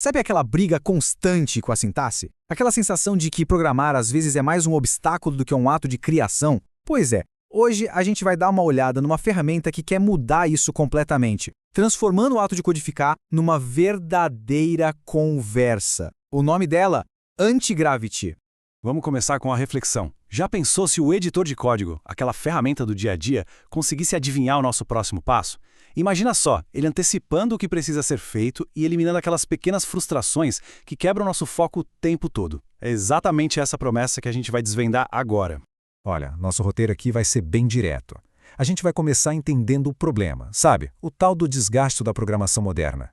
Sabe aquela briga constante com a sintaxe? Aquela sensação de que programar às vezes é mais um obstáculo do que um ato de criação? Pois é, hoje a gente vai dar uma olhada numa ferramenta que quer mudar isso completamente, transformando o ato de codificar numa verdadeira conversa. O nome dela? Antigravity. Vamos começar com a reflexão. Já pensou se o editor de código, aquela ferramenta do dia a dia, conseguisse adivinhar o nosso próximo passo? Imagina só, ele antecipando o que precisa ser feito e eliminando aquelas pequenas frustrações que quebram nosso foco o tempo todo. É exatamente essa promessa que a gente vai desvendar agora. Olha, nosso roteiro aqui vai ser bem direto. A gente vai começar entendendo o problema, sabe? O tal do desgaste da programação moderna.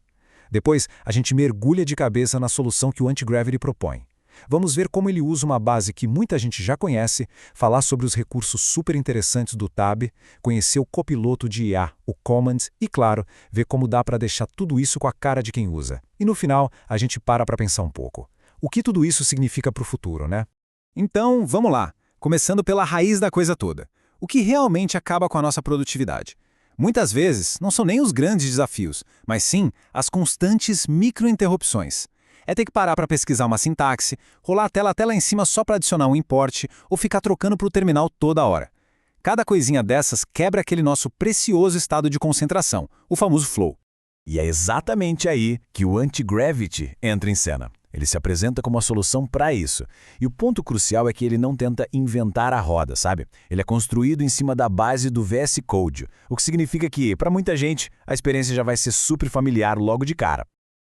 Depois, a gente mergulha de cabeça na solução que o Antigravity propõe. Vamos ver como ele usa uma base que muita gente já conhece, falar sobre os recursos super interessantes do Tab, conhecer o copiloto de IA, o Command, e, claro, ver como dá para deixar tudo isso com a cara de quem usa. E no final, a gente para pensar um pouco. O que tudo isso significa para o futuro, né? Então, vamos lá, começando pela raiz da coisa toda. O que realmente acaba com a nossa produtividade? Muitas vezes, não são nem os grandes desafios, mas sim as constantes microinterrupções. É ter que parar para pesquisar uma sintaxe, rolar a tela até lá em cima só para adicionar um import ou ficar trocando para o terminal toda hora. Cada coisinha dessas quebra aquele nosso precioso estado de concentração, o famoso flow. E é exatamente aí que o Antigravity entra em cena. Ele se apresenta como a solução para isso. E o ponto crucial é que ele não tenta inventar a roda, sabe? Ele é construído em cima da base do VS Code, o que significa que, para muita gente, a experiência já vai ser super familiar logo de cara.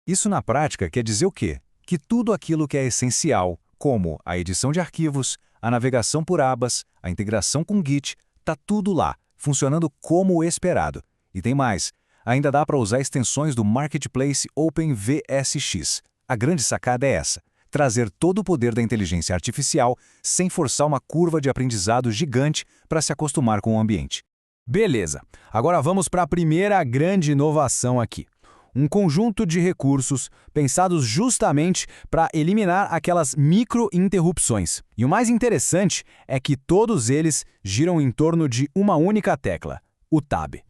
Isso na prática quer dizer o quê? Que tudo aquilo que é essencial, como a edição de arquivos, a navegação por abas, a integração com Git, está tudo lá, funcionando como o esperado. E tem mais, ainda dá para usar extensões do Marketplace OpenVSX. A grande sacada é essa, trazer todo o poder da inteligência artificial sem forçar uma curva de aprendizado gigante para se acostumar com o ambiente. Beleza, agora vamos para a primeira grande inovação aqui. Um conjunto de recursos pensados justamente para eliminar aquelas micro-interrupções. E o mais interessante é que todos eles giram em torno de uma única tecla, o Tab.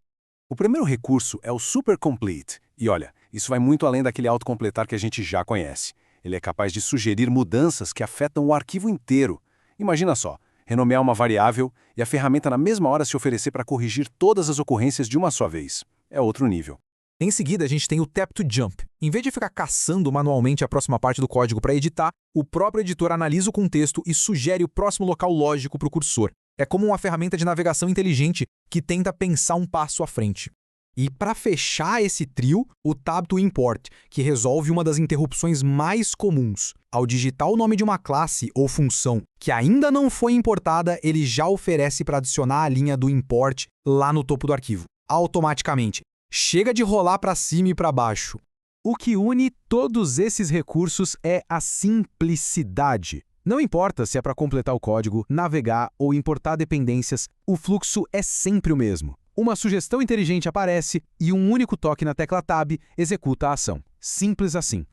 O primeiro recurso é o Super Complete. E olha, isso vai muito além daquele autocompletar que a gente já conhece. Ele é capaz de sugerir mudanças que afetam o arquivo inteiro. Imagina só, renomear uma variável e a ferramenta na mesma hora se oferecer para corrigir todas as ocorrências de uma só vez. É outro nível. Em seguida, a gente tem o Tap to Jump. Em vez de ficar caçando manualmente a próxima parte do código para editar, o próprio editor analisa o contexto e sugere o próximo local lógico para o cursor. É como uma ferramenta de navegação inteligente que tenta pensar um passo à frente. E para fechar esse trio, o Tab to Import, que resolve uma das interrupções mais comuns. Ao digitar o nome de uma classe ou função que ainda não foi importada, ele já oferece para adicionar a linha do import lá no topo do arquivo, automaticamente. Chega de rolar para cima e para baixo. O que une todos esses recursos é a simplicidade. Não importa se é para completar o código, navegar ou importar dependências, o fluxo é sempre o mesmo. Uma sugestão inteligente aparece e um único toque na tecla Tab executa a ação. Simples assim.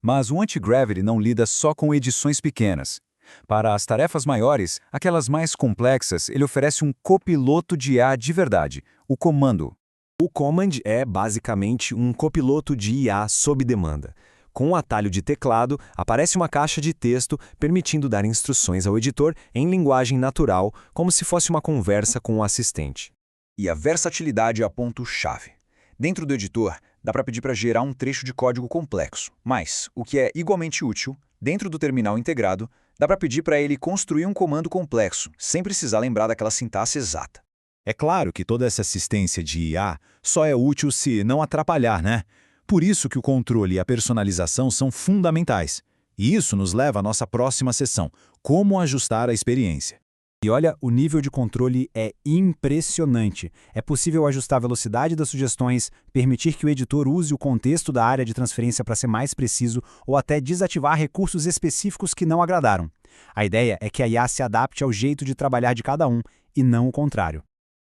Mas o Antigravity não lida só com edições pequenas. Para as tarefas maiores, aquelas mais complexas, ele oferece um copiloto de IA de verdade, o comando. O Command é, basicamente, um copiloto de IA sob demanda. Com um atalho de teclado, aparece uma caixa de texto permitindo dar instruções ao editor em linguagem natural, como se fosse uma conversa com o assistente. E a versatilidade é a ponto-chave. Dentro do editor, dá para pedir para gerar um trecho de código complexo, mas, o que é igualmente útil, dentro do terminal integrado, dá para pedir para ele construir um comando complexo, sem precisar lembrar daquela sintaxe exata. É claro que toda essa assistência de IA só é útil se não atrapalhar, né? Por isso que o controle e a personalização são fundamentais. E isso nos leva à nossa próxima sessão, como ajustar a experiência. E olha, o nível de controle é impressionante. É possível ajustar a velocidade das sugestões, permitir que o editor use o contexto da área de transferência para ser mais preciso ou até desativar recursos específicos que não agradaram. A ideia é que a IA se adapte ao jeito de trabalhar de cada um e não o contrário.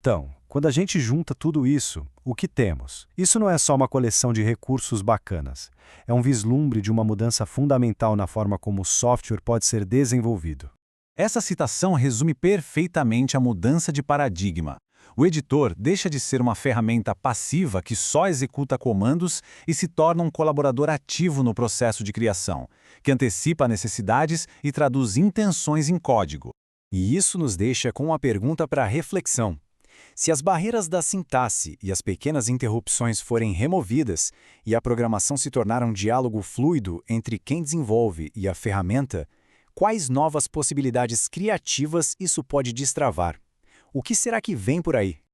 Então, quando a gente junta tudo isso, o que temos? Isso não é só uma coleção de recursos bacanas. É um vislumbre de uma mudança fundamental na forma como o software pode ser desenvolvido. Essa citação resume perfeitamente a mudança de paradigma. O editor deixa de ser uma ferramenta passiva que só executa comandos e se torna um colaborador ativo no processo de criação, que antecipa necessidades e traduz intenções em código. E isso nos deixa com uma pergunta para reflexão. Se as barreiras da sintaxe e as pequenas interrupções forem removidas e a programação se tornar um diálogo fluido entre quem desenvolve e a ferramenta, quais novas possibilidades criativas isso pode destravar? O que será que vem por aí?